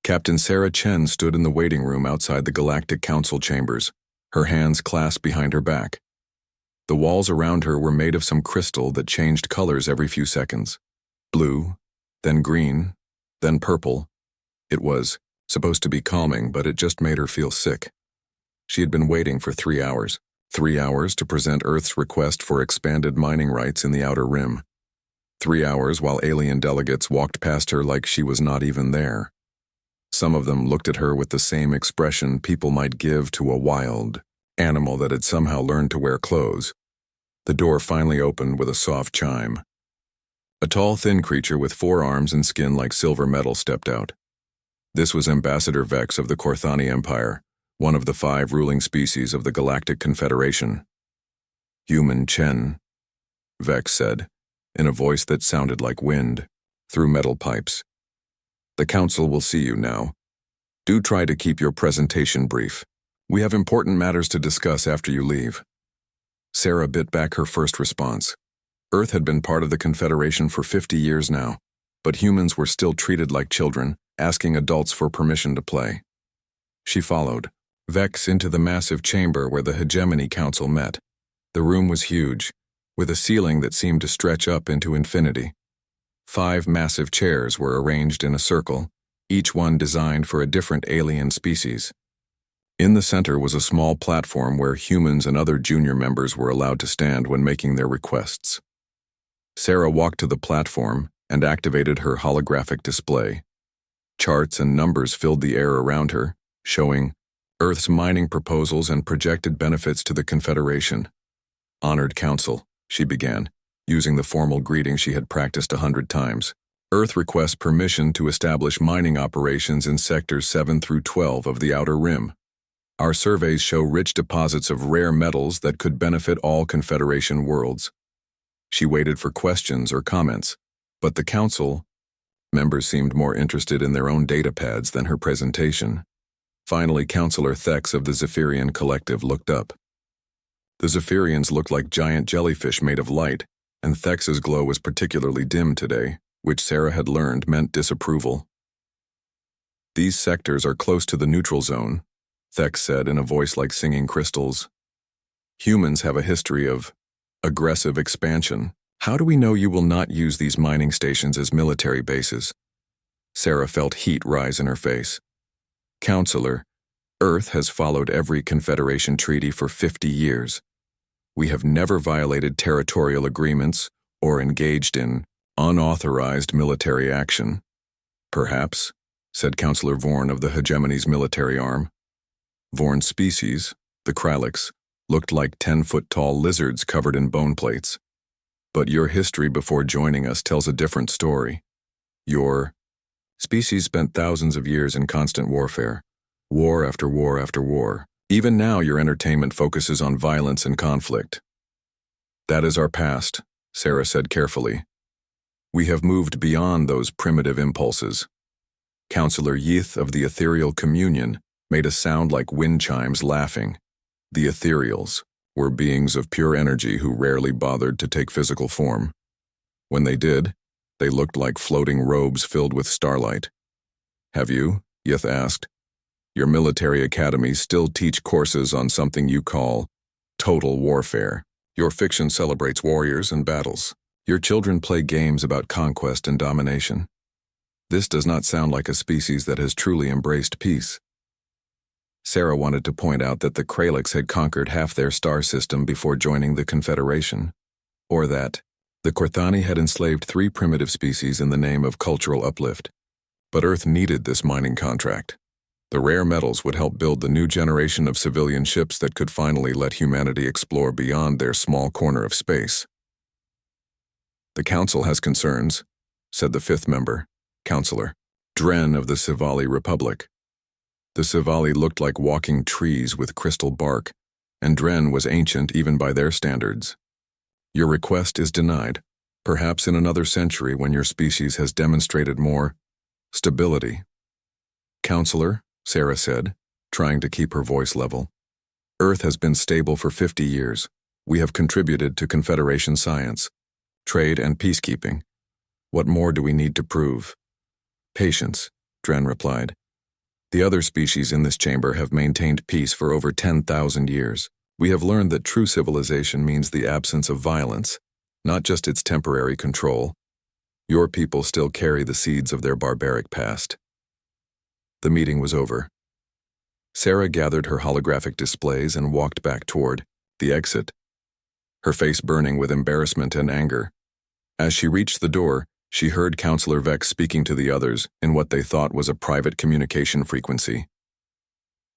Captain Sarah Chen stood in the waiting room outside the Galactic Council chambers, her hands clasped behind her back. The walls around her were made of some crystal that changed colors every few seconds. Blue, then green, then purple. It was supposed to be calming, but it just made her feel sick. She had been waiting for 3 hours. 3 hours to present Earth's request for expanded mining rights in the Outer Rim. 3 hours while alien delegates walked past her like she was not even there. Some of them looked at her with the same expression people might give to a wild animal that had somehow learned to wear clothes. The door finally opened with a soft chime. A tall, thin creature with 4 arms and skin like silver metal stepped out. This was Ambassador Vex of the Korthani Empire, one of the 5 ruling species of the Galactic Confederation. "Human Chen," Vex said, in a voice that sounded like wind, through metal pipes. "The Council will see you now. Do try to keep your presentation brief. We have important matters to discuss after you leave." Sarah bit back her first response. Earth had been part of the Confederation for 50 years now, but humans were still treated like children, asking adults for permission to play. She followed Vex into the massive chamber where the Hegemony Council met. The room was huge, with a ceiling that seemed to stretch up into infinity. 5 massive chairs were arranged in a circle, each one designed for a different alien species. In the center was a small platform where humans and other junior members were allowed to stand when making their requests. Sarah walked to the platform and activated her holographic display. Charts and numbers filled the air around her, showing Earth's mining proposals and projected benefits to the Confederation. "Honored Council," she began, using the formal greeting she had practiced 100 times. "Earth requests permission to establish mining operations in Sectors 7 through 12 of the Outer Rim. Our surveys show rich deposits of rare metals that could benefit all Confederation worlds." She waited for questions or comments, but the Council members seemed more interested in their own datapads than her presentation. Finally, Councillor Thex of the Zephyrian Collective looked up. The Zephyrians looked like giant jellyfish made of light, and Thex's glow was particularly dim today, which Sarah had learned meant disapproval. "These sectors are close to the neutral zone," Thex said in a voice like singing crystals. "Humans have a history of aggressive expansion. How do we know you will not use these mining stations as military bases?" Sarah felt heat rise in her face. "Counselor, Earth has followed every Confederation treaty for 50 years. We have never violated territorial agreements or engaged in unauthorized military action." "Perhaps," said Counselor Vorn of the Hegemony's military arm. Vorn's species, the Kralix, looked like 10-foot-tall lizards covered in bone plates. "But your history before joining us tells a different story. Your species spent thousands of years in constant warfare. War after war after war. Even now your entertainment focuses on violence and conflict." "That is our past," Sarah said carefully. "We have moved beyond those primitive impulses." Counselor Yith of the Ethereal Communion made a sound like wind chimes, laughing. The Ethereals were beings of pure energy who rarely bothered to take physical form. When they did, they looked like floating robes filled with starlight. "Have you?" Yith asked. "Your military academies still teach courses on something you call total warfare. Your fiction celebrates warriors and battles. Your children play games about conquest and domination. This does not sound like a species that has truly embraced peace." Sarah wanted to point out that the Kralix had conquered half their star system before joining the Confederation, or that the Korthani had enslaved 3 primitive species in the name of cultural uplift. But Earth needed this mining contract. The rare metals would help build the new generation of civilian ships that could finally let humanity explore beyond their small corner of space. "The Council has concerns," said the 5th member, Counselor Dren of the Sivali Republic. The Sivali looked like walking trees with crystal bark, and Dren was ancient even by their standards. "Your request is denied, perhaps in another century when your species has demonstrated more stability." "Counselor," Sarah said, trying to keep her voice level, "Earth has been stable for 50 years. We have contributed to Confederation science, trade, and peacekeeping. What more do we need to prove?" "Patience," Dren replied. The other species in this chamber have maintained peace for over 10,000 years. We have learned that true civilization means the absence of violence, not just its temporary control. Your people still carry the seeds of their barbaric past. The meeting was over. Sarah gathered her holographic displays and walked back toward the exit, her face burning with embarrassment and anger. As she reached the door, she heard Counselor Vex speaking to the others in what they thought was a private communication frequency.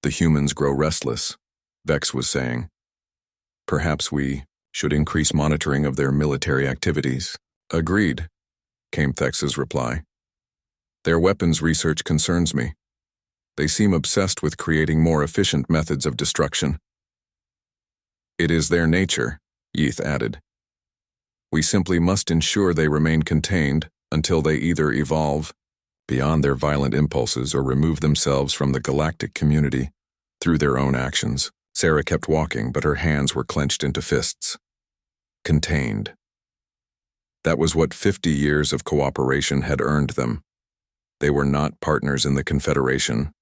The humans grow restless, Vex was saying. Perhaps we should increase monitoring of their military activities. Agreed, came Vex's reply. Their weapons research concerns me. They seem obsessed with creating more efficient methods of destruction. It is their nature, Yeath added. We simply must ensure they remain contained until they either evolve beyond their violent impulses or remove themselves from the galactic community through their own actions. Sarah kept walking, but her hands were clenched into fists. Contained. That was what 50 years of cooperation had earned them. They were not partners in the Confederation.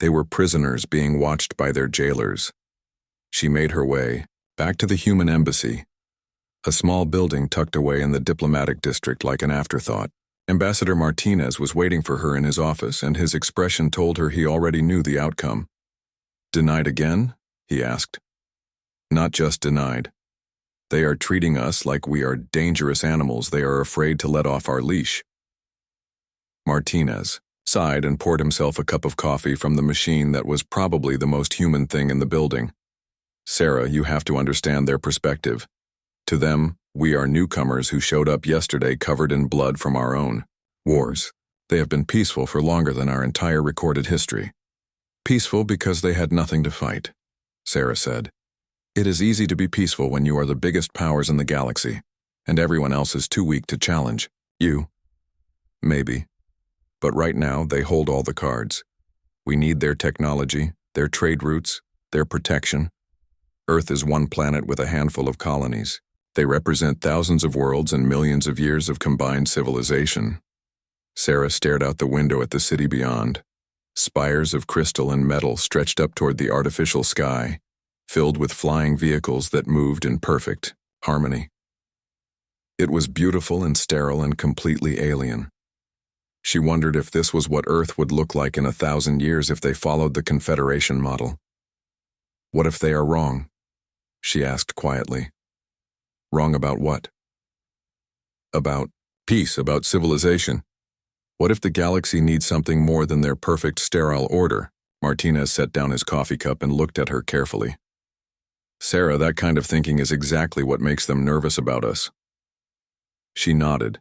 They were prisoners being watched by their jailers. She made her way back to the human embassy, a small building tucked away in the diplomatic district like an afterthought. Ambassador Martinez was waiting for her in his office, and his expression told her he already knew the outcome. Denied again? He asked. Not just denied. They are treating us like we are dangerous animals they are afraid to let off our leash. Martinez sighed and poured himself a cup of coffee from the machine that was probably the most human thing in the building. Sarah, you have to understand their perspective. To them, we are newcomers who showed up yesterday covered in blood from our own wars. They have been peaceful for longer than our entire recorded history. Peaceful because they had nothing to fight, Sarah said. It is easy to be peaceful when you are the biggest powers in the galaxy, and everyone else is too weak to challenge you. Maybe. But right now, they hold all the cards. We need their technology, their trade routes, their protection. Earth is one planet with a handful of colonies. They represent thousands of worlds and millions of years of combined civilization. Sarah stared out the window at the city beyond. Spires of crystal and metal stretched up toward the artificial sky, filled with flying vehicles that moved in perfect harmony. It was beautiful and sterile and completely alien. She wondered if this was what Earth would look like in 1,000 years if they followed the Confederation model. What if they are wrong? She asked quietly. Wrong about what? About peace, about civilization. What if the galaxy needs something more than their perfect sterile order? Martinez set down his coffee cup and looked at her carefully. Sarah, that kind of thinking is exactly what makes them nervous about us. She nodded,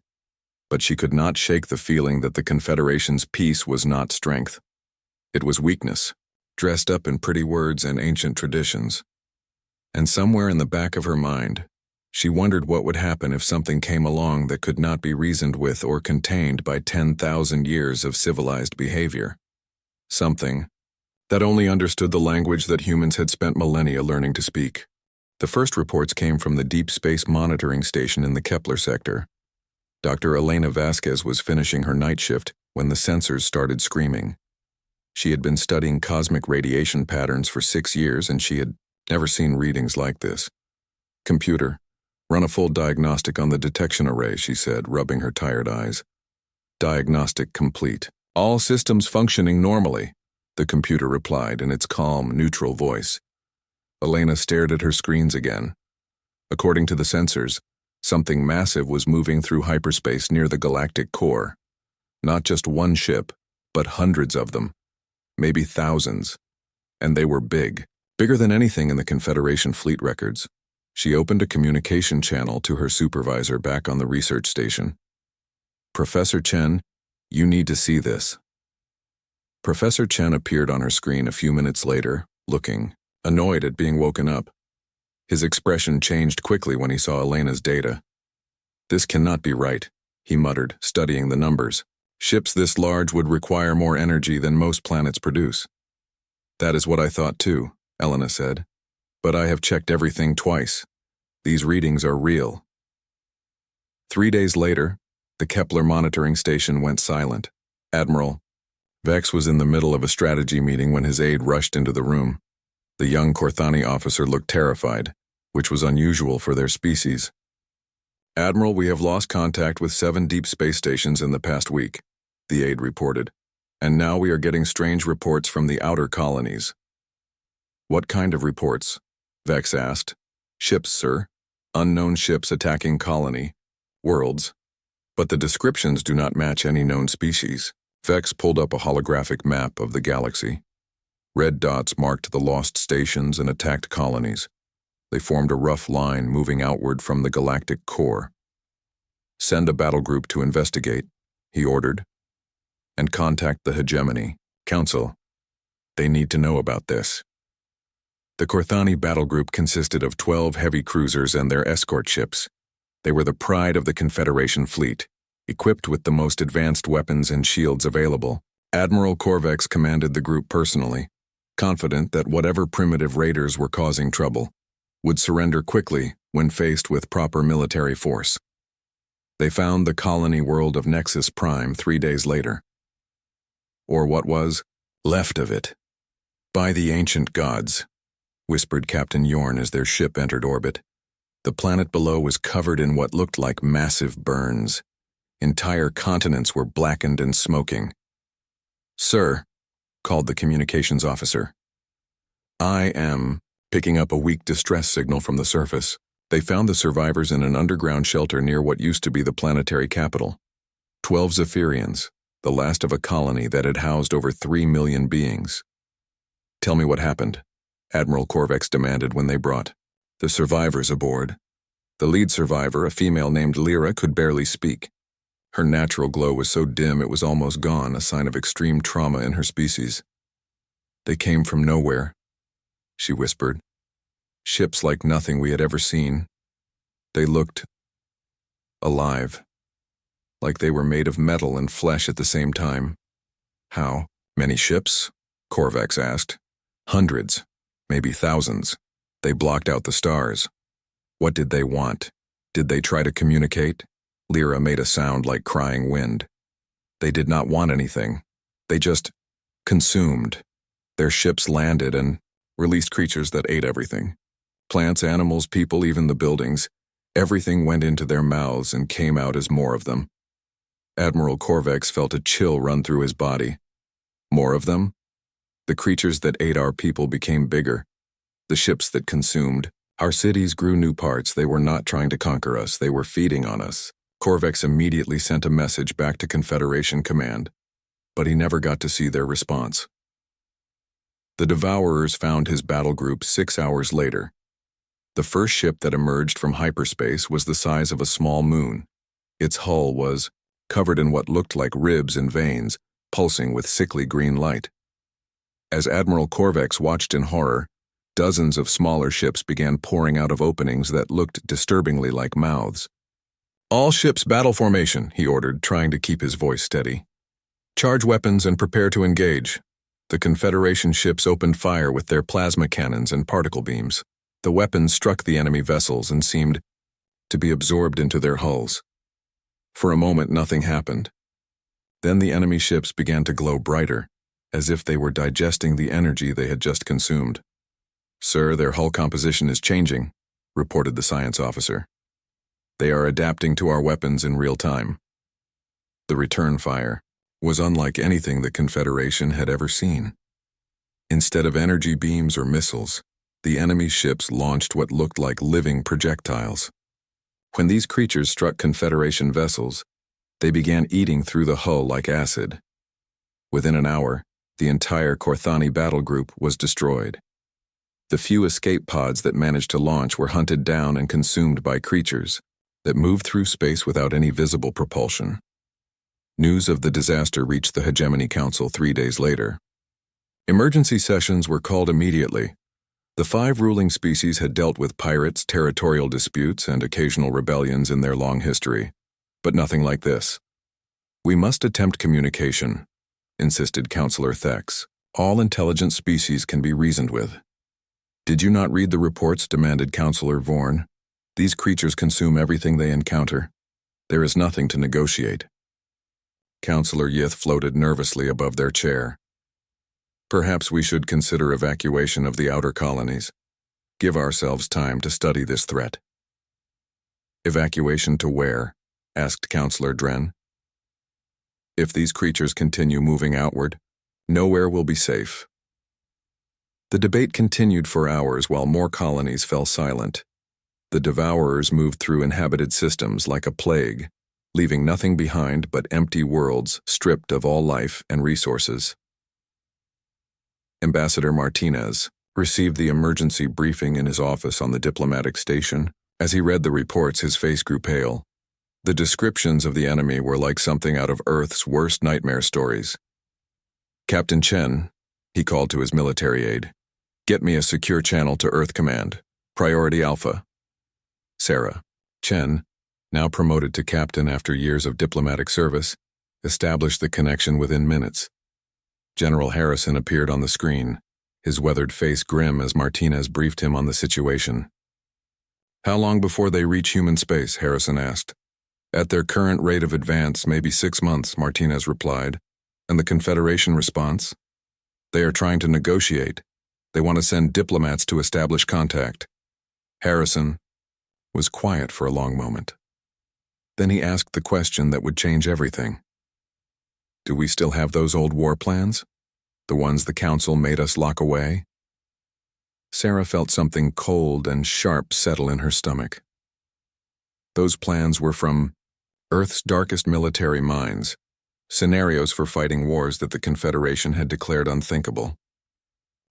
but she could not shake the feeling that the Confederation's peace was not strength. It was weakness, dressed up in pretty words and ancient traditions. And somewhere in the back of her mind, she wondered what would happen if something came along that could not be reasoned with or contained by 10,000 years of civilized behavior. Something that only understood the language that humans had spent millennia learning to speak. The first reports came from the Deep Space Monitoring Station in the Kepler sector. Dr. Elena Vasquez was finishing her night shift when the sensors started screaming. She had been studying cosmic radiation patterns for 6 years, and she had never seen readings like this. Computer, run a full diagnostic on the detection array, she said, rubbing her tired eyes. Diagnostic complete. All systems functioning normally, the computer replied in its calm, neutral voice. Elena stared at her screens again. According to the sensors, something massive was moving through hyperspace near the galactic core. Not just one ship, but hundreds of them. Maybe thousands. And they were big. Bigger than anything in the Confederation fleet records. She opened a communication channel to her supervisor back on the research station. Professor Chen, you need to see this. Professor Chen appeared on her screen a few minutes later, looking annoyed at being woken up. His expression changed quickly when he saw Elena's data. This cannot be right, he muttered, studying the numbers. Ships this large would require more energy than most planets produce. That is what I thought too, Elena said. But I have checked everything twice. These readings are real. 3 days later, the Kepler monitoring station went silent. Admiral, Vex was in the middle of a strategy meeting when his aide rushed into the room. The young Korthani officer looked terrified, which was unusual for their species. "Admiral, we have lost contact with 7 deep space stations in the past week," the aide reported. "And now we are getting strange reports from the outer colonies." "What kind of reports?" Vex asked. "Ships, sir. Unknown ships attacking colony worlds. But the descriptions do not match any known species." Vex pulled up a holographic map of the galaxy. Red dots marked the lost stations and attacked colonies. They formed a rough line moving outward from the galactic core. "Send a battle group to investigate," he ordered. "And contact the Hegemony Council. They need to know about this." The Korthani battle group consisted of 12 heavy cruisers and their escort ships. They were the pride of the Confederation fleet, equipped with the most advanced weapons and shields available. Admiral Korvex commanded the group personally, confident that whatever primitive raiders were causing trouble would surrender quickly when faced with proper military force. They found the colony world of Nexus Prime 3 days later. Or what was left of it. "By the ancient gods," whispered Captain Yorn as their ship entered orbit. The planet below was covered in what looked like massive burns. Entire continents were blackened and smoking. "Sir," called the communications officer. "I am," picking up a weak distress signal from the surface. They found the survivors in an underground shelter near what used to be the planetary capital. 12 Zephyrians, the last of a colony that had housed over 3 million beings. "Tell me what happened," Admiral Korvex demanded when they brought the survivors aboard. The lead survivor, a female named Lyra, could barely speak. Her natural glow was so dim it was almost gone, a sign of extreme trauma in her species. "They came from nowhere," she whispered. "Ships like nothing we had ever seen. They looked alive, like they were made of metal and flesh at the same time." "How many ships?" Korvex asked. "Hundreds, maybe thousands. They blocked out the stars." "What did they want? Did they try to communicate?" Lyra made a sound like crying wind. "They did not want anything. They just consumed. Their ships landed and released creatures that ate everything. Plants, animals, people, even the buildings. Everything went into their mouths and came out as more of them." Admiral Korvex felt a chill run through his body. More of them? The creatures that ate our people became bigger. The ships that consumed. Our cities grew new parts. They were not trying to conquer us. They were feeding on us. Korvex immediately sent a message back to Confederation Command, but he never got to see their response. The Devourers found his battle group 6 hours later. The first ship that emerged from hyperspace was the size of a small moon. Its hull was covered in what looked like ribs and veins, pulsing with sickly green light. As Admiral Korvex watched in horror, dozens of smaller ships began pouring out of openings that looked disturbingly like mouths. "All ships battle formation," he ordered, trying to keep his voice steady. "Charge weapons and prepare to engage." The Confederation ships opened fire with their plasma cannons and particle beams. The weapons struck the enemy vessels and seemed to be absorbed into their hulls. For a moment, nothing happened. Then the enemy ships began to glow brighter, as if they were digesting the energy they had just consumed. "Sir, their hull composition is changing," reported the science officer. "They are adapting to our weapons in real time." The return fire was unlike anything the Confederation had ever seen. Instead of energy beams or missiles, the enemy ships launched what looked like living projectiles. When these creatures struck Confederation vessels, they began eating through the hull like acid. Within an hour, the entire Korthani battle group was destroyed. The few escape pods that managed to launch were hunted down and consumed by creatures that moved through space without any visible propulsion. News of the disaster reached the Hegemony Council 3 days later. Emergency sessions were called immediately. The 5 ruling species had dealt with pirates, territorial disputes, and occasional rebellions in their long history, but nothing like this. "We must attempt communication," insisted Counselor Thex. "All intelligent species can be reasoned with." "Did you not read the reports?" demanded Counselor Vorn. "These creatures consume everything they encounter. There is nothing to negotiate." Counselor Yith floated nervously above their chair. Perhaps we should consider evacuation of the outer colonies. Give ourselves time to study this threat. Evacuation to where? Asked Counselor Dren. If these creatures continue moving outward, nowhere will be safe. The debate continued for hours while more colonies fell silent. The devourers moved through inhabited systems like a plague, leaving nothing behind but empty worlds stripped of all life and resources. Ambassador Martinez received the emergency briefing in his office on the diplomatic station. As he read the reports, his face grew pale. The descriptions of the enemy were like something out of Earth's worst nightmare stories. Captain Chen, he called to his military aide, get me a secure channel to Earth Command. Priority Alpha. Sarah. Chen, now promoted to captain after years of diplomatic service, established the connection within minutes. General Harrison appeared on the screen, his weathered face grim as Martinez briefed him on the situation. How long before they reach human space? Harrison asked. At their current rate of advance, maybe 6 months, Martinez replied. And the Confederation response? They are trying to negotiate. They want to send diplomats to establish contact. Harrison was quiet for a long moment. Then he asked the question that would change everything. Do we still have those old war plans? The ones the Council made us lock away? Sarah felt something cold and sharp settle in her stomach. Those plans were from Earth's darkest military minds, scenarios for fighting wars that the Confederation had declared unthinkable.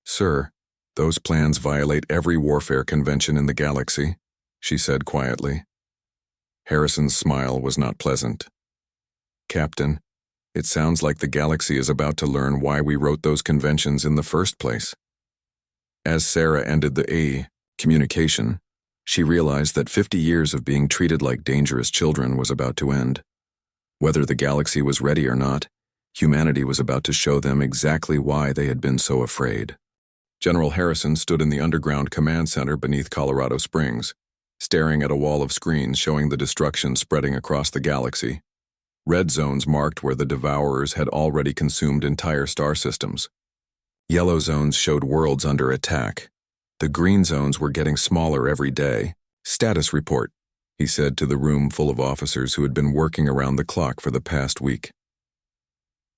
Sir, those plans violate every warfare convention in the galaxy, she said quietly. Harrison's smile was not pleasant. Captain, it sounds like the galaxy is about to learn why we wrote those conventions in the first place. As Sarah ended the communication, she realized that 50 years of being treated like dangerous children was about to end. Whether the galaxy was ready or not, humanity was about to show them exactly why they had been so afraid. General Harrison stood in the underground command center beneath Colorado Springs, staring at a wall of screens showing the destruction spreading across the galaxy. Red zones marked where the devourers had already consumed entire star systems. Yellow zones showed worlds under attack. The green zones were getting smaller every day. Status report, he said to the room full of officers who had been working around the clock for the past week.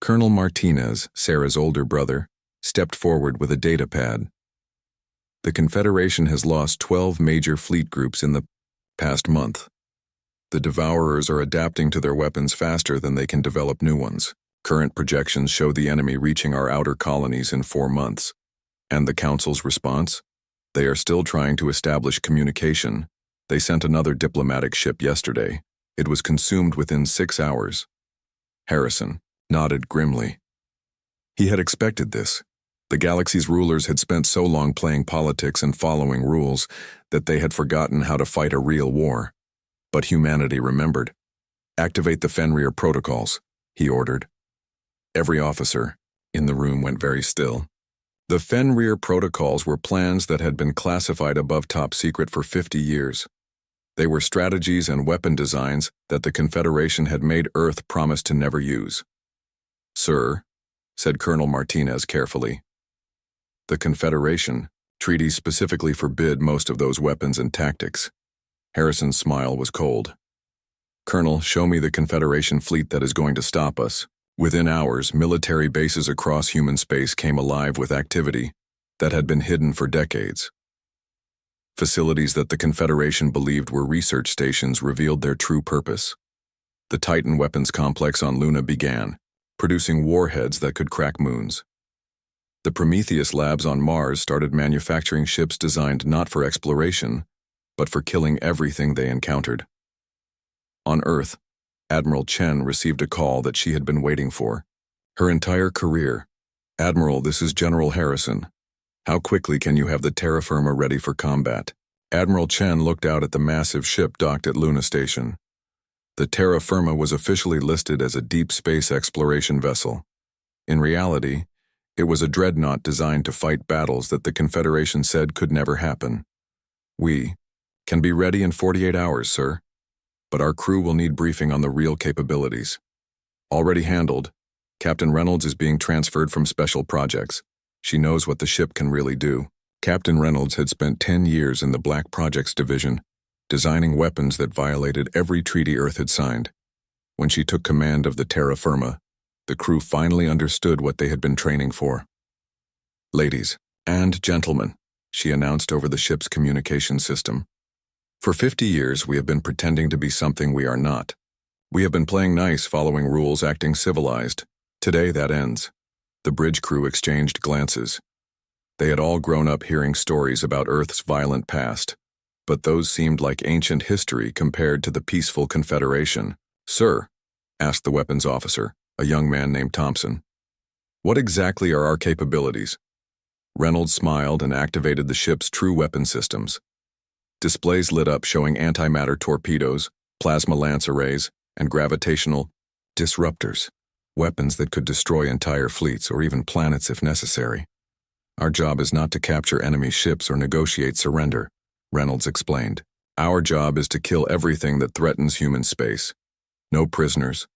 Colonel Martinez, Sarah's older brother, stepped forward with a data pad. The Confederation has lost 12 major fleet groups in the past month. The devourers are adapting to their weapons faster than they can develop new ones. Current projections show the enemy reaching our outer colonies in 4 months. And the Council's response? They are still trying to establish communication. They sent another diplomatic ship yesterday. It was consumed within 6 hours. Harrison nodded grimly. He had expected this. The galaxy's rulers had spent so long playing politics and following rules that they had forgotten how to fight a real war. But humanity remembered. Activate the Fenrir protocols, he ordered. Every officer in the room went very still. The Fenrir protocols were plans that had been classified above top secret for 50 years. They were strategies and weapon designs that the Confederation had made Earth promise to never use. Sir, said Colonel Martinez carefully, the Confederation treaties specifically forbid most of those weapons and tactics. Harrison's smile was cold. Colonel, show me the Confederation fleet that is going to stop us. Within hours, military bases across human space came alive with activity that had been hidden for decades. Facilities that the Confederation believed were research stations revealed their true purpose. The Titan weapons complex on Luna began, producing warheads that could crack moons. The Prometheus labs on Mars started manufacturing ships designed not for exploration, but for killing everything they encountered. On Earth, Admiral Chen received a call that she had been waiting for. Her entire career. Admiral, this is General Harrison. How quickly can you have the terra firma ready for combat? Admiral Chen looked out at the massive ship docked at Luna Station. The terra firma was officially listed as a deep space exploration vessel. In reality, it was a dreadnought designed to fight battles that the Confederation said could never happen. We can be ready in 48 hours, sir. But our crew will need briefing on the real capabilities. Already handled. Captain Reynolds is being transferred from special projects. She knows what the ship can really do. Captain Reynolds had spent 10 years in the Black Projects Division, designing weapons that violated every treaty Earth had signed. When she took command of the terra firma, the crew finally understood what they had been training for. "Ladies and gentlemen," she announced over the ship's communication system. "For 50 years, we have been pretending to be something we are not. We have been playing nice, following rules, acting civilized. Today, that ends." The bridge crew exchanged glances. They had all grown up hearing stories about Earth's violent past, but those seemed like ancient history compared to the peaceful Confederation. "Sir," asked the weapons officer, a young man named Thompson, "what exactly are our capabilities?" Reynolds smiled and activated the ship's true weapon systems. Displays lit up showing antimatter torpedoes, plasma lance arrays, and gravitational disruptors, weapons that could destroy entire fleets or even planets if necessary. "Our job is not to capture enemy ships or negotiate surrender," Reynolds explained. "Our job is to kill everything that threatens human space. No prisoners,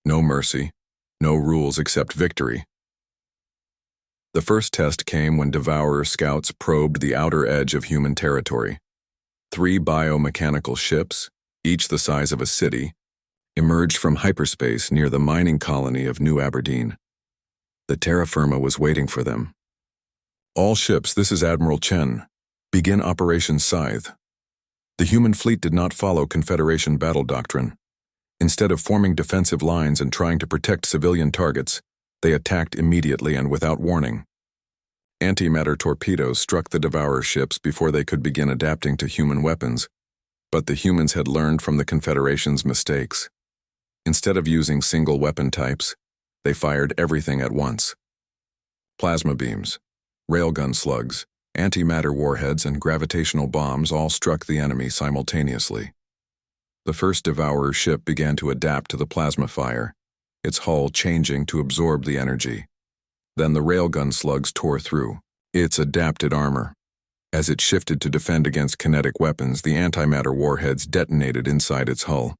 no mercy, no rules except victory." The first test came when Devourer scouts probed the outer edge of human territory. 3 biomechanical ships, each the size of a city, emerged from hyperspace near the mining colony of New Aberdeen. The terra firma was waiting for them. "All ships, this is Admiral Chen. Begin Operation Scythe." The human fleet did not follow Confederation battle doctrine. Instead of forming defensive lines and trying to protect civilian targets, they attacked immediately and without warning. Antimatter torpedoes struck the Devourer ships before they could begin adapting to human weapons, but the humans had learned from the Confederation's mistakes. Instead of using single weapon types, they fired everything at once. Plasma beams, railgun slugs, antimatter warheads, and gravitational bombs all struck the enemy simultaneously. The first Devourer ship began to adapt to the plasma fire, its hull changing to absorb the energy. Then the railgun slugs tore through its adapted armor. As it shifted to defend against kinetic weapons, the antimatter warheads detonated inside its hull.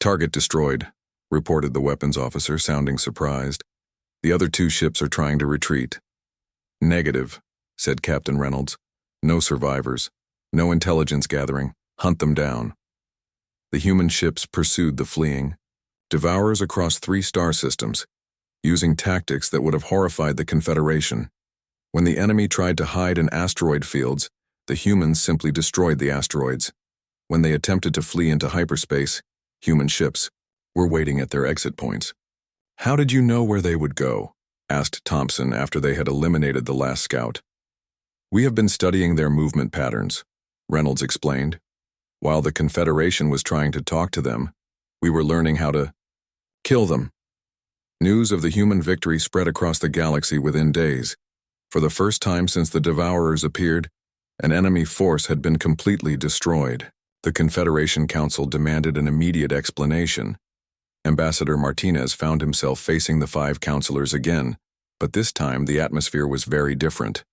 "Target destroyed," reported the weapons officer, sounding surprised. "The other 2 ships are trying to retreat." "Negative," said Captain Reynolds. "No survivors. No intelligence gathering. Hunt them down." The human ships pursued the fleeing Devourers across 3 star systems, using tactics that would have horrified the Confederation. When the enemy tried to hide in asteroid fields, the humans simply destroyed the asteroids. When they attempted to flee into hyperspace, human ships were waiting at their exit points. "How did you know where they would go?" asked Thompson after they had eliminated the last scout. "We have been studying their movement patterns," Reynolds explained. "While the Confederation was trying to talk to them, we were learning how to kill them." News of the human victory spread across the galaxy within days. For the first time since the Devourers appeared, an enemy force had been completely destroyed. The Confederation Council demanded an immediate explanation. Ambassador Martinez found himself facing the 5 counselors again, but this time the atmosphere was very different.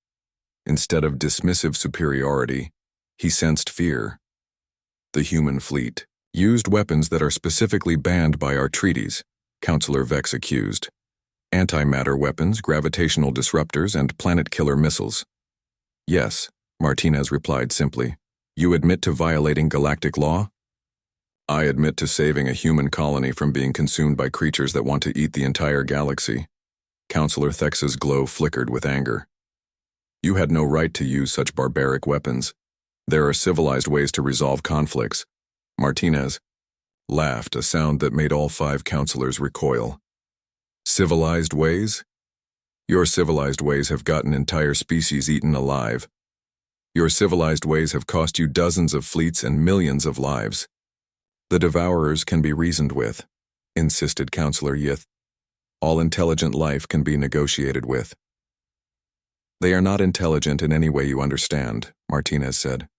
Instead of dismissive superiority, he sensed fear. "The human fleet used weapons that are specifically banned by our treaties," Counselor Vex accused. "Antimatter weapons, gravitational disruptors, and planet-killer missiles." "Yes," Martinez replied simply. "You admit to violating galactic law?" "I admit to saving a human colony from being consumed by creatures that want to eat the entire galaxy." Counselor Thex's glow flickered with anger. "You had no right to use such barbaric weapons. There are civilized ways to resolve conflicts." Martinez laughed, a sound that made all 5 counselors recoil. "Civilized ways? Your civilized ways have gotten entire species eaten alive. Your civilized ways have cost you dozens of fleets and millions of lives. The Devourers can be reasoned with," insisted Counselor Yith. "All intelligent life can be negotiated with." "They are not intelligent in any way you understand," Martinez said.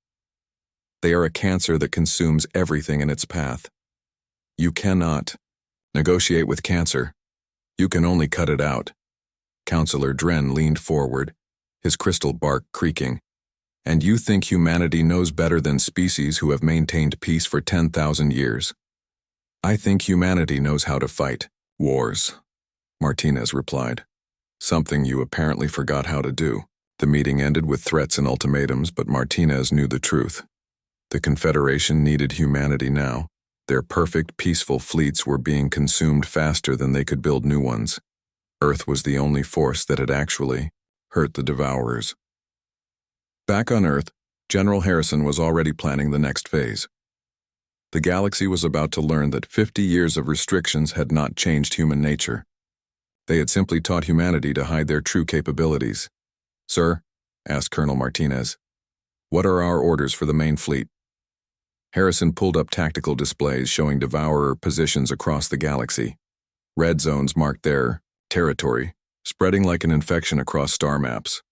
"They are a cancer that consumes everything in its path. You cannot negotiate with cancer. You can only cut it out." Counselor Dren leaned forward, his crystal bark creaking. "And you think humanity knows better than species who have maintained peace for 10,000 years? I think humanity knows how to fight." Wars, Martinez replied. Something you apparently forgot how to do. The meeting ended with threats and ultimatums, but Martinez knew the truth. The Confederation needed humanity now. Their perfect, peaceful fleets were being consumed faster than they could build new ones. Earth was the only force that had actually hurt the Devourers. Back on Earth, General Harrison was already planning the next phase. The galaxy was about to learn that 50 years of restrictions had not changed human nature. They had simply taught humanity to hide their true capabilities. "Sir," asked Colonel Martinez, "what are our orders for the main fleet?" Harrison pulled up tactical displays showing Devourer positions across the galaxy. Red zones marked their territory, spreading like an infection across star maps.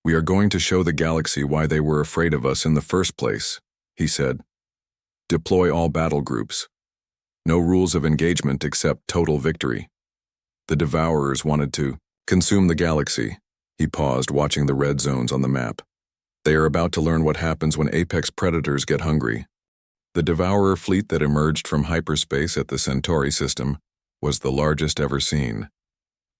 "We are going to show the galaxy why they were afraid of us in the first place," he said. "Deploy all battle groups. No rules of engagement except total victory." The Devourers wanted to consume the galaxy. He paused, watching the red zones on the map. They are about to learn what happens when apex predators get hungry. The Devourer fleet that emerged from hyperspace at the Centauri system was the largest ever seen.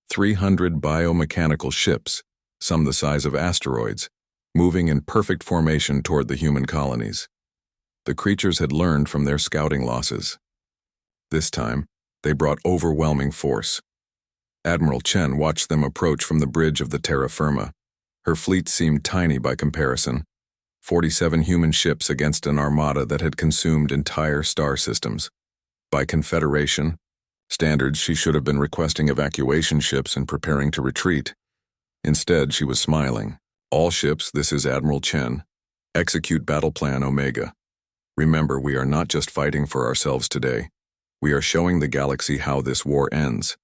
300 biomechanical ships, some the size of asteroids, moving in perfect formation toward the human colonies. The creatures had learned from their scouting losses. This time, they brought overwhelming force. Admiral Chen watched them approach from the bridge of the terra firma. Her fleet seemed tiny by comparison. 47 human ships against an armada that had consumed entire star systems. By Confederation standards, she should have been requesting evacuation ships and preparing to retreat. Instead, she was smiling. "All ships, this is Admiral Chen. Execute Battle Plan Omega. Remember, we are not just fighting for ourselves today. We are showing the galaxy how this war ends."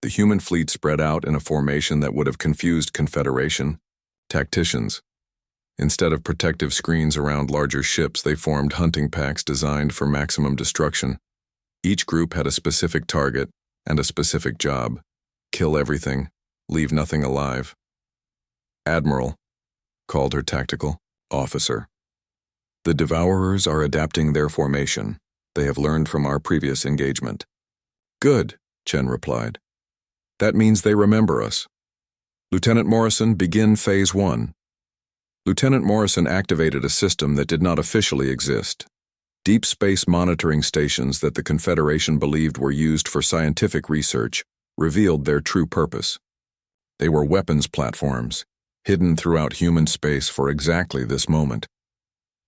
The human fleet spread out in a formation that would have confused Confederation tacticians. Instead of protective screens around larger ships, they formed hunting packs designed for maximum destruction. Each group had a specific target and a specific job: kill everything, leave nothing alive. "Admiral," called her tactical officer. "The Devourers are adapting their formation. They have learned from our previous engagement." "Good," Chen replied. "That means they remember us. Lieutenant Morrison, begin Phase 1. Lieutenant Morrison activated a system that did not officially exist. Deep space monitoring stations that the Confederation believed were used for scientific research revealed their true purpose. They were weapons platforms, hidden throughout human space for exactly this moment.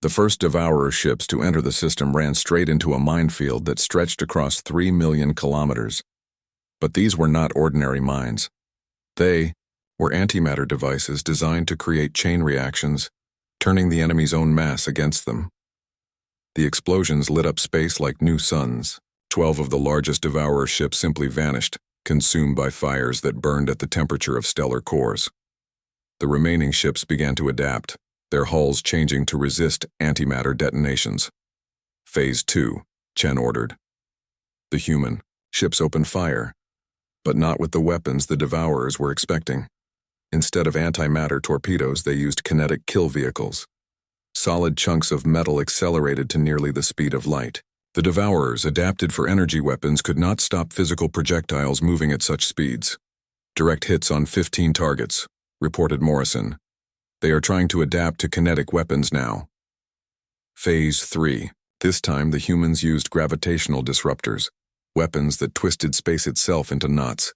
The first Devourer ships to enter the system ran straight into a minefield that stretched across 3 million kilometers. But these were not ordinary mines. They were antimatter devices designed to create chain reactions, turning the enemy's own mass against them. The explosions lit up space like new suns. 12 of the largest Devourer ships simply vanished, consumed by fires that burned at the temperature of stellar cores. The remaining ships began to adapt, their hulls changing to resist antimatter detonations. "Phase 2, Chen ordered. The human ships opened fire, but not with the weapons the Devourers were expecting. Instead of antimatter torpedoes, they used kinetic kill vehicles. Solid chunks of metal accelerated to nearly the speed of light. The Devourers, adapted for energy weapons, could not stop physical projectiles moving at such speeds. "Direct hits on 15 targets," reported Morrison. "They are trying to adapt to kinetic weapons now." Phase 3. This time, the humans used gravitational disruptors, weapons that twisted space itself into knots.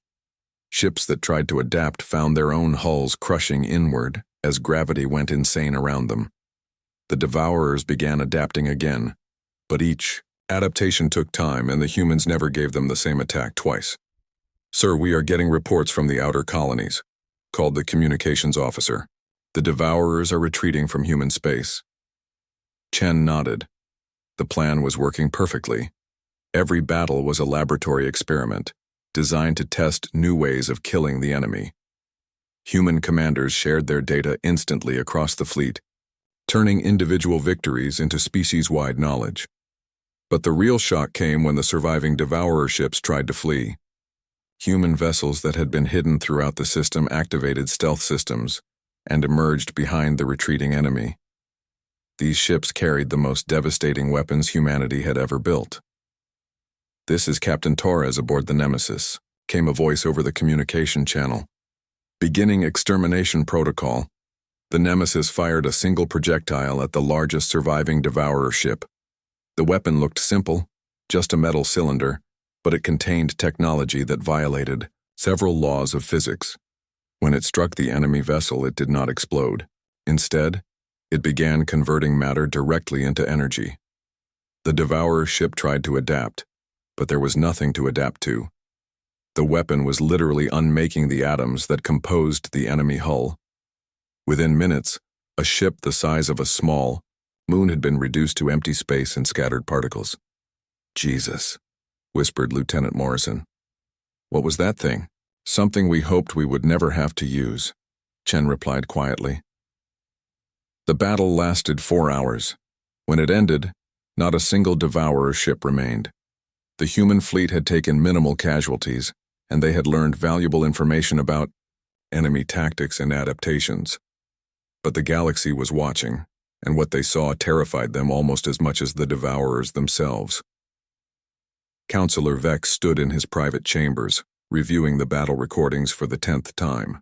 Ships that tried to adapt found their own hulls crushing inward as gravity went insane around them. The Devourers began adapting again, but each adaptation took time, and the humans never gave them the same attack twice. "Sir, we are getting reports from the outer colonies," called the communications officer. "The Devourers are retreating from human space." Chen nodded. The plan was working perfectly. Every battle was a laboratory experiment, designed to test new ways of killing the enemy. Human commanders shared their data instantly across the fleet, turning individual victories into species-wide knowledge. But the real shock came when the surviving Devourer ships tried to flee. Human vessels that had been hidden throughout the system activated stealth systems and emerged behind the retreating enemy. These ships carried the most devastating weapons humanity had ever built. "This is Captain Torres aboard the Nemesis," came a voice over the communication channel. "Beginning extermination protocol." The Nemesis fired a single projectile at the largest surviving Devourer ship. The weapon looked simple, just a metal cylinder, but it contained technology that violated several laws of physics. When it struck the enemy vessel, it did not explode. Instead, it began converting matter directly into energy. The Devourer ship tried to adapt, but there was nothing to adapt to. The weapon was literally unmaking the atoms that composed the enemy hull. Within minutes, a ship the size of a small moon had been reduced to empty space and scattered particles. "Jesus," whispered Lieutenant Morrison. "What was that thing?" "Something we hoped we would never have to use," Chen replied quietly. The battle lasted 4 hours. When it ended, not a single Devourer ship remained. The human fleet had taken minimal casualties, and they had learned valuable information about enemy tactics and adaptations. But the galaxy was watching, and what they saw terrified them almost as much as the Devourers themselves. Counselor Vex stood in his private chambers, reviewing the battle recordings for the 10th time.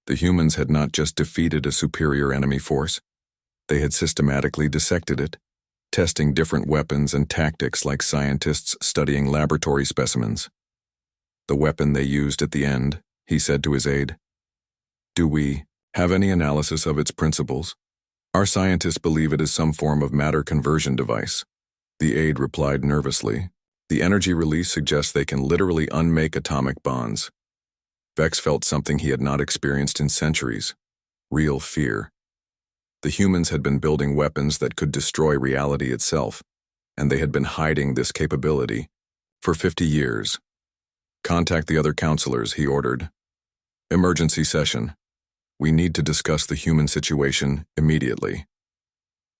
The humans had not just defeated a superior enemy force, they had systematically dissected it, testing different weapons and tactics like scientists studying laboratory specimens. "The weapon they used at the end," he said to his aide. "Do we have any analysis of its principles?" "Our scientists believe it is some form of matter conversion device," the aide replied nervously. "The energy release suggests they can literally unmake atomic bonds." Vex felt something he had not experienced in centuries: real fear. The humans had been building weapons that could destroy reality itself, and they had been hiding this capability for 50 years. "Contact the other counselors," he ordered. "Emergency session. We need to discuss the human situation immediately."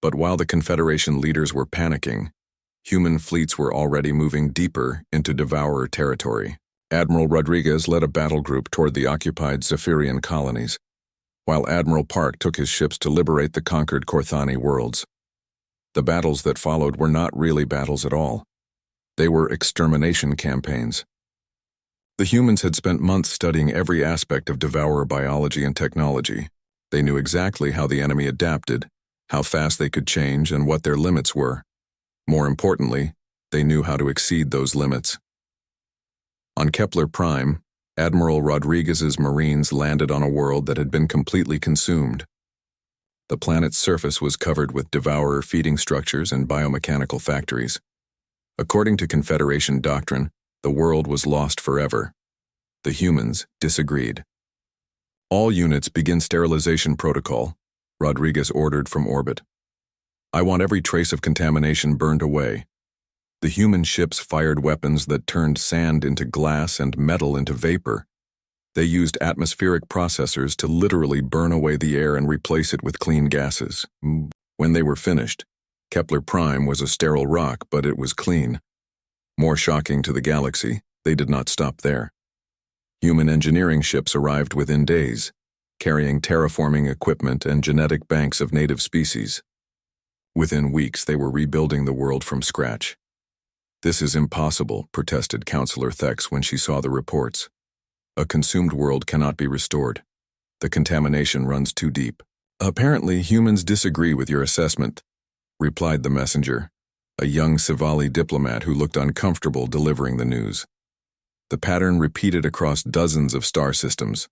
But while the Confederation leaders were panicking, human fleets were already moving deeper into Devourer territory. Admiral Rodriguez led a battle group toward the occupied Zephyrian colonies, while Admiral Park took his ships to liberate the conquered Korthani worlds. The battles that followed were not really battles at all. They were extermination campaigns. The humans had spent months studying every aspect of Devourer biology and technology. They knew exactly how the enemy adapted, how fast they could change, and what their limits were. More importantly, they knew how to exceed those limits. On Kepler Prime, Admiral Rodriguez's Marines landed on a world that had been completely consumed. The planet's surface was covered with Devourer feeding structures and biomechanical factories. According to Confederation doctrine, the world was lost forever. The humans disagreed. "All units begin sterilization protocol," Rodriguez ordered from orbit. "I want every trace of contamination burned away." The human ships fired weapons that turned sand into glass and metal into vapor. They used atmospheric processors to literally burn away the air and replace it with clean gases. When they were finished, Kepler Prime was a sterile rock, but it was clean. More shocking to the galaxy, they did not stop there. Human engineering ships arrived within days, carrying terraforming equipment and genetic banks of native species. Within weeks, they were rebuilding the world from scratch. "This is impossible," protested Counselor Thex when she saw the reports. "A consumed world cannot be restored. The contamination runs too deep." "Apparently, humans disagree with your assessment," replied the messenger, a young Sivali diplomat who looked uncomfortable delivering the news. The pattern repeated across dozens of star systems.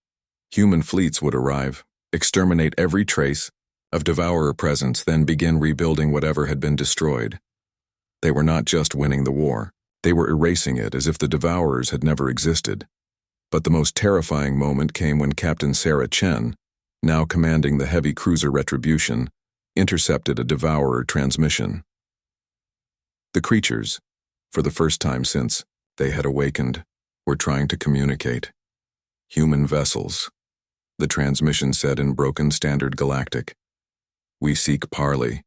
Human fleets would arrive, exterminate every trace of Devourer presence, then begin rebuilding whatever had been destroyed. They were not just winning the war, they were erasing it as if the Devourers had never existed. But the most terrifying moment came when Captain Sarah Chen, now commanding the heavy cruiser Retribution, intercepted a Devourer transmission. The creatures, for the first time since they had awakened, were trying to communicate. "Human vessels," the transmission said in broken Standard Galactic. "We seek parley.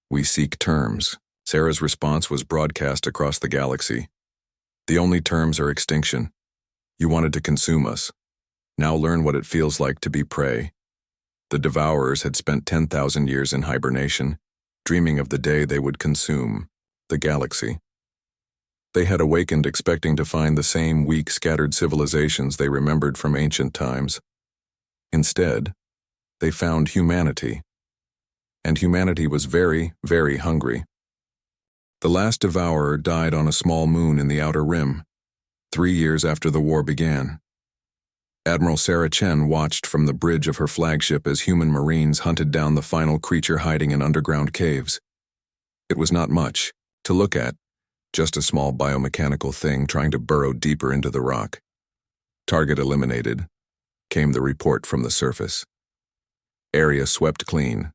We seek terms." Sarah's response was broadcast across the galaxy. "The only terms are extinction. You wanted to consume us. Now learn what it feels like to be prey." The Devourers had spent 10,000 years in hibernation, dreaming of the day they would consume the galaxy. They had awakened expecting to find the same weak, scattered civilizations they remembered from ancient times. Instead, they found humanity. And humanity was very, very hungry. The last devourer died on a small moon in the Outer Rim, 3 years after the war began. Admiral Sarah Chen watched from the bridge of her flagship as human marines hunted down the final creature hiding in underground caves. It was not much to look at, just a small biomechanical thing trying to burrow deeper into the rock. Target eliminated, came the report from the surface. Area swept clean.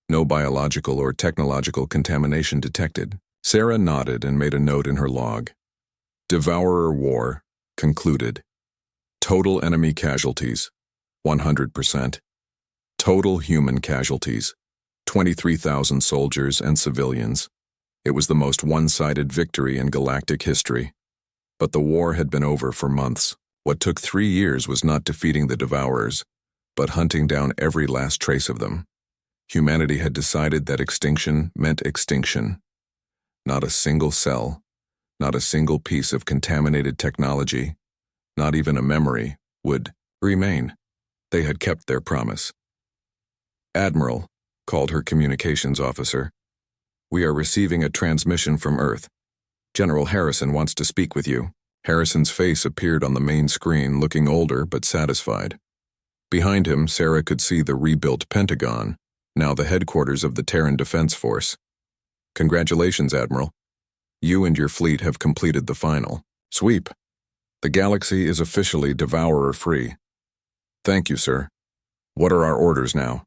No biological or technological contamination detected. Sarah nodded and made a note in her log. Devourer War concluded. Total enemy casualties, 100%. Total human casualties, 23,000 soldiers and civilians. It was the most one-sided victory in galactic history. But the war had been over for months. What took 3 years was not defeating the Devourers, but hunting down every last trace of them. Humanity had decided that extinction meant extinction. Not a single cell, not a single piece of contaminated technology, not even a memory, would remain. They had kept their promise. Admiral, called her communications officer. We are receiving a transmission from Earth. General Harrison wants to speak with you. Harrison's face appeared on the main screen, looking older but satisfied. Behind him, Sarah could see the rebuilt Pentagon, now the headquarters of the Terran Defense Force. Congratulations, Admiral. You and your fleet have completed the final sweep. The galaxy is officially Devourer-free. Thank you, sir. What are our orders now?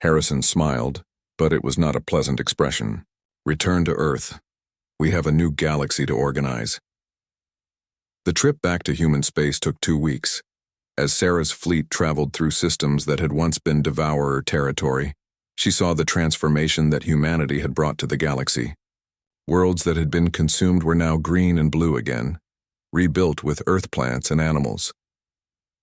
Harrison smiled, but it was not a pleasant expression. Return to Earth. We have a new galaxy to organize. The trip back to human space took 2 weeks. As Sarah's fleet traveled through systems that had once been Devourer territory, she saw the transformation that humanity had brought to the galaxy. Worlds that had been consumed were now green and blue again, rebuilt with Earth plants and animals.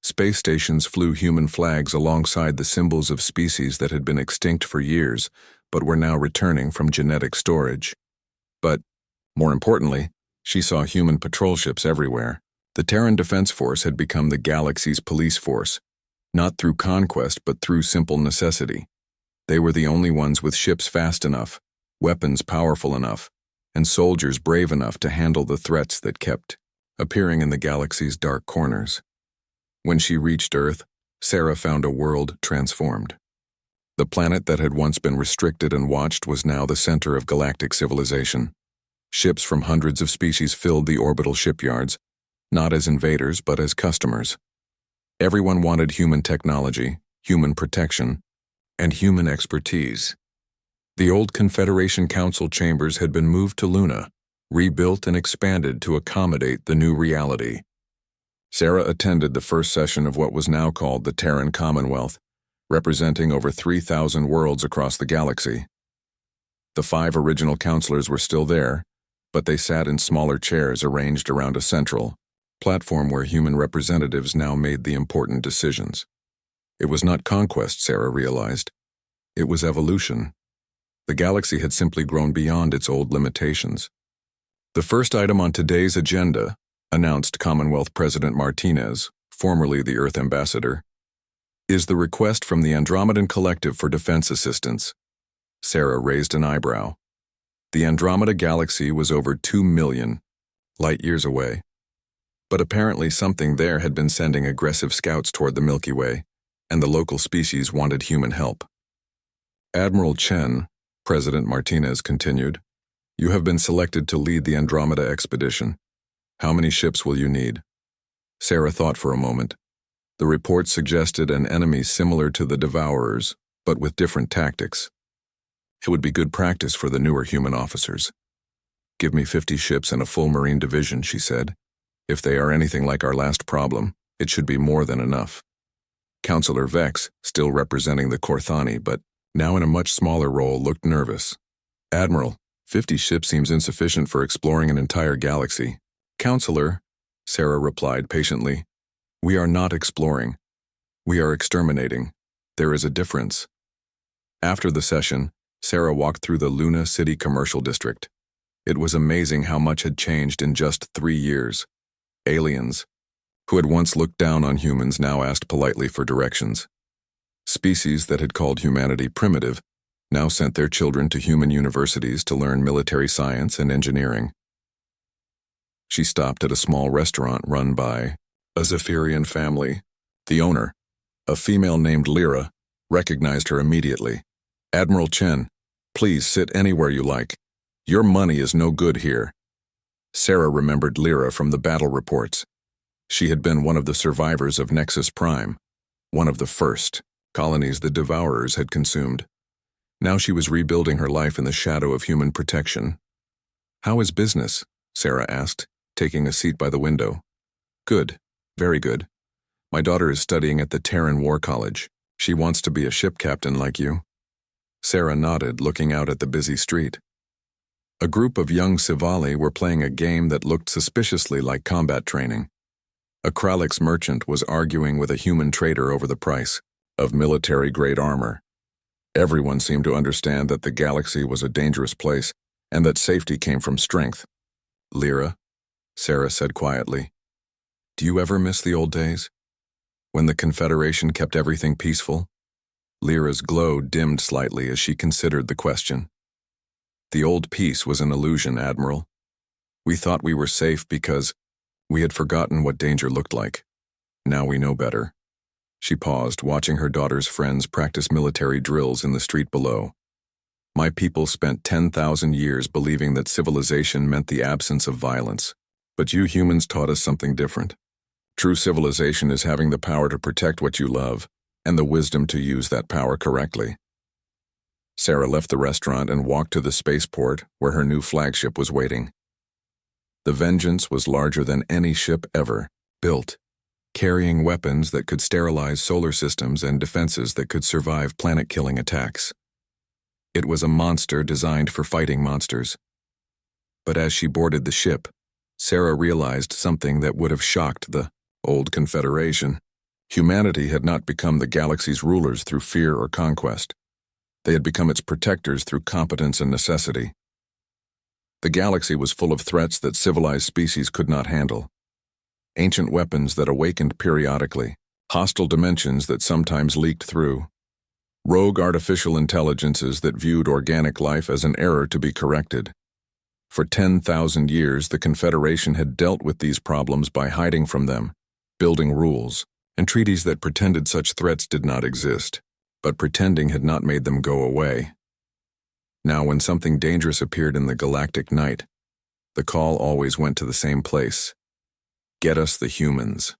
Space stations flew human flags alongside the symbols of species that had been extinct for years, but were now returning from genetic storage. But, more importantly, she saw human patrol ships everywhere. The Terran Defense Force had become the galaxy's police force, not through conquest but through simple necessity. They were the only ones with ships fast enough, weapons powerful enough, and soldiers brave enough to handle the threats that kept appearing in the galaxy's dark corners. When she reached Earth, Sarah found a world transformed. The planet that had once been restricted and watched was now the center of galactic civilization. Ships from hundreds of species filled the orbital shipyards, not as invaders but as customers. Everyone wanted human technology, human protection, and human expertise. The old Confederation Council chambers had been moved to Luna, rebuilt and expanded to accommodate the new reality. Sarah attended the first session of what was now called the Terran Commonwealth, representing over 3,000 worlds across the galaxy. The 5 original counselors were still there, but they sat in smaller chairs arranged around a central platform where human representatives now made the important decisions. It was not conquest, Sarah realized. It was evolution. The galaxy had simply grown beyond its old limitations. The first item on today's agenda, announced Commonwealth President Martinez, formerly the Earth Ambassador, is the request from the Andromedan Collective for defense assistance. Sarah raised an eyebrow. The Andromeda Galaxy was over 2 million light-years away. But apparently something there had been sending aggressive scouts toward the Milky Way, and the local species wanted human help. Admiral Chen, President Martinez continued, you have been selected to lead the Andromeda expedition. How many ships will you need? Sarah thought for a moment. The report suggested an enemy similar to the Devourers, but with different tactics. It would be good practice for the newer human officers. Give me 50 ships and a full Marine division, she said. If they are anything like our last problem, it should be more than enough. Counselor Vex, still representing the Korthani, but now in a much smaller role, looked nervous. Admiral, 50 ships seems insufficient for exploring an entire galaxy. Counselor, Sarah replied patiently, we are not exploring. We are exterminating. There is a difference. After the session, Sarah walked through the Luna City Commercial District. It was amazing how much had changed in just 3 years. Aliens, who had once looked down on humans, now asked politely for directions. Species that had called humanity primitive now sent their children to human universities to learn military science and engineering. She stopped at a small restaurant run by a Zephyrian family. The owner, a female named Lyra, recognized her immediately. "Admiral Chen, please sit anywhere you like. Your money is no good here." Sarah remembered Lyra from the battle reports. She had been one of the survivors of Nexus Prime, one of the first colonies the Devourers had consumed. Now she was rebuilding her life in the shadow of human protection. "How is business?" Sarah asked, taking a seat by the window. "Good, very good. My daughter is studying at the Terran War College. She wants to be a ship captain like you." Sarah nodded, looking out at the busy street. A group of young Sivali were playing a game that looked suspiciously like combat training. A Kralix merchant was arguing with a human trader over the price of military-grade armor. Everyone seemed to understand that the galaxy was a dangerous place and that safety came from strength. "Lyra," Sarah said quietly, "do you ever miss the old days? When the Confederation kept everything peaceful?" Lyra's glow dimmed slightly as she considered the question. "The old peace was an illusion, Admiral. We thought we were safe because we had forgotten what danger looked like. Now we know better." She paused, watching her daughter's friends practice military drills in the street below. "My people spent 10,000 years believing that civilization meant the absence of violence. But you humans taught us something different. True civilization is having the power to protect what you love, and the wisdom to use that power correctly." Sarah left the restaurant and walked to the spaceport where her new flagship was waiting. The Vengeance was larger than any ship ever built, carrying weapons that could sterilize solar systems and defenses that could survive planet-killing attacks. It was a monster designed for fighting monsters. But as she boarded the ship, Sarah realized something that would have shocked the old Confederation. Humanity had not become the galaxy's rulers through fear or conquest. They had become its protectors through competence and necessity. The galaxy was full of threats that civilized species could not handle. Ancient weapons that awakened periodically, hostile dimensions that sometimes leaked through, rogue artificial intelligences that viewed organic life as an error to be corrected. For 10,000 years, the Confederation had dealt with these problems by hiding from them, building rules and treaties that pretended such threats did not exist. But pretending had not made them go away. Now, when something dangerous appeared in the galactic night, the call always went to the same place: "Get us the humans."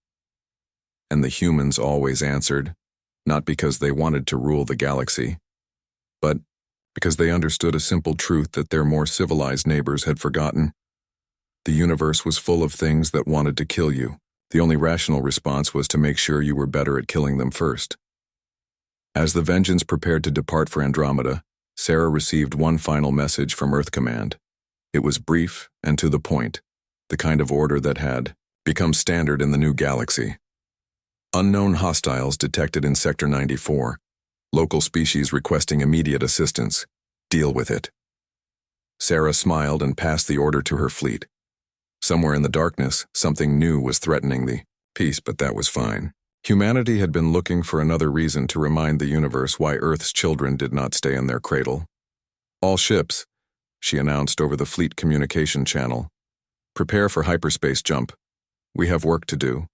And the humans always answered, not because they wanted to rule the galaxy, but because they understood a simple truth that their more civilized neighbors had forgotten. The universe was full of things that wanted to kill you. The only rational response was to make sure you were better at killing them first. As the Vengeance prepared to depart for Andromeda, Sarah received one final message from Earth Command. It was brief and to the point, the kind of order that had become standard in the new galaxy. "Unknown hostiles detected in Sector 94. Local species requesting immediate assistance. Deal with it." Sarah smiled and passed the order to her fleet. Somewhere in the darkness, something new was threatening the peace, but that was fine. Humanity had been looking for another reason to remind the universe why Earth's children did not stay in their cradle. "All ships," she announced over the fleet communication channel, "prepare for hyperspace jump. We have work to do."